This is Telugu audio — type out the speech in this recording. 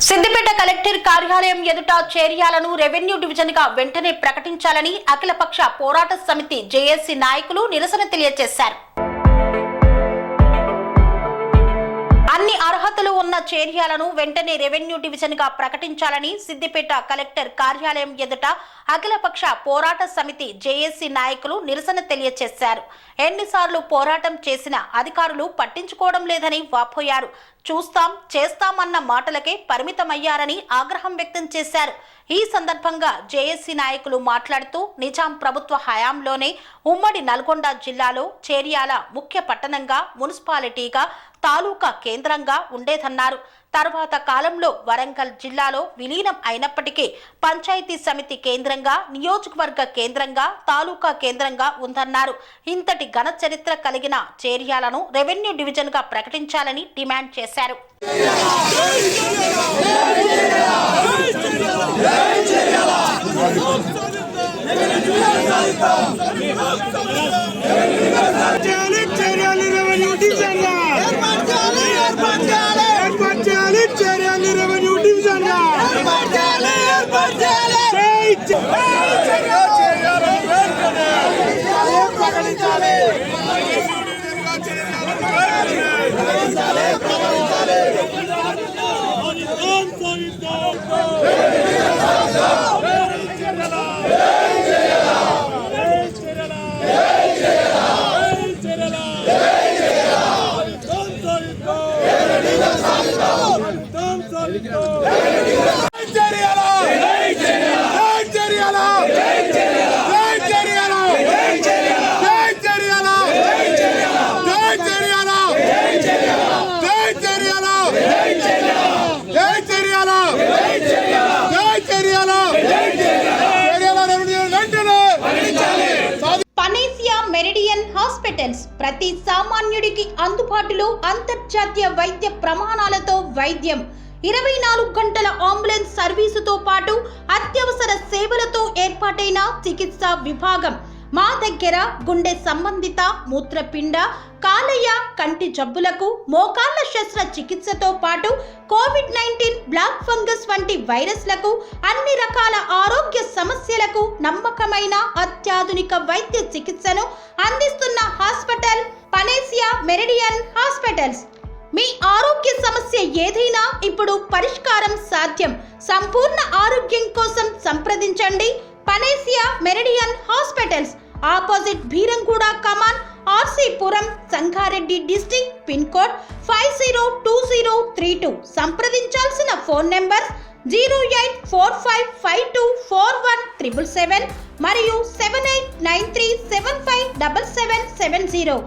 సిద్దిపేట కలెక్టర్ కార్యాలయం ఎదుట చేర్యాలను రెవెన్యూ డివిజన్ గా వెంటనే ప్రకటించాలని అఖిలపక్ష పోరాట సమితి జేఏసీ నాయకులు నిరసన తెలియజేశారు. అన్ని అర్హతలు ఉన్న చేర్యాలను వెంటనే రెవెన్యూ డివిజన్ గా ప్రకటించాలని సిద్దిపేట కలెక్టర్ కార్యాలయం ఎదుట అఖిలపక్ష పోరాట సమితి జేఏసీ నాయకులు నిరసన తెలియజేశారు. ఎన్నిసార్లు పోరాటం చేసినా అధికారులు పట్టించుకోవడం లేదని వాపోయారు. చూస్తాం చేస్తామన్న మాటలకే పరిమితమయ్యారని ఆగ్రహం వ్యక్తం చేశారు. ఈ సందర్భంగా జేఏసీ నాయకులు మాట్లాడుతూ నిజాం ప్రభుత్వ హయాంలోనే ఉమ్మడి నల్గొండ జిల్లాలో చేర్యాల ముఖ్య పట్టణంగా, మున్సిపాలిటీగా, తాలూకా కేంద్రంగా ఉండేదన్నారు. తర్వాత కాలంలో వరంగల్ జిల్లాలో విలీనం అయినప్పటికీ పంచాయతీ సమితి కేంద్రంగా, నియోజకవర్గ కేంద్రంగా, తాలూకా కేంద్రంగా ఉందన్నారు. ఇంతటి ఘన చరిత్ర కలిగిన చేర్యాలను రెవెన్యూ డివిజన్ గా ప్రకటించాలని డిమాండ్ చేశారు. మెరిడియన్ హాస్పిటల్స్ ప్రతి సామాన్యుడికి అందుబాటులో అంతర్జాతీయ వైద్య ప్రమాణాలతో వైద్యం, 24 గంటల అంబులెన్స్ సర్వీసుతో పాటు అత్యవసర సేవలతో ఏర్పాటైన చికిత్సా విభాగం. మా దగ్గర గుండె సంబంధిత, మూత్రపిండ, కాలేయ, కంటి జబ్బులకు, మోకాళ్ల శస్త్ర చికిత్సతో పాటు కోవిడ్-19, బ్లాక్ ఫంగస్ వంటి వైరస్లకు, అన్ని రకాల ఆరోగ్య సమస్యలకు నమ్మకమైన అత్యాధునిక వైద్య చికిత్సను అందిస్తున్న హాస్పిటల్ పనేసియా మెరిడియన్ హాస్పిటల్స్. మీ ఆరోగ్య సమస్య ఏదైనా ఇప్పుడు పరిష్కారం సాధ్యం. సంపూర్ణ ఆరోగ్యం కోసం సంప్రదించండి Panacea Meridian hospitals, opposite Bheeramguda Kaman, RC Puram, Sangareddy district, pin code 502032. సంప్రదించాల్సిన ఫోన్ నెంబర్ 0845524177 మరియు 7893757770.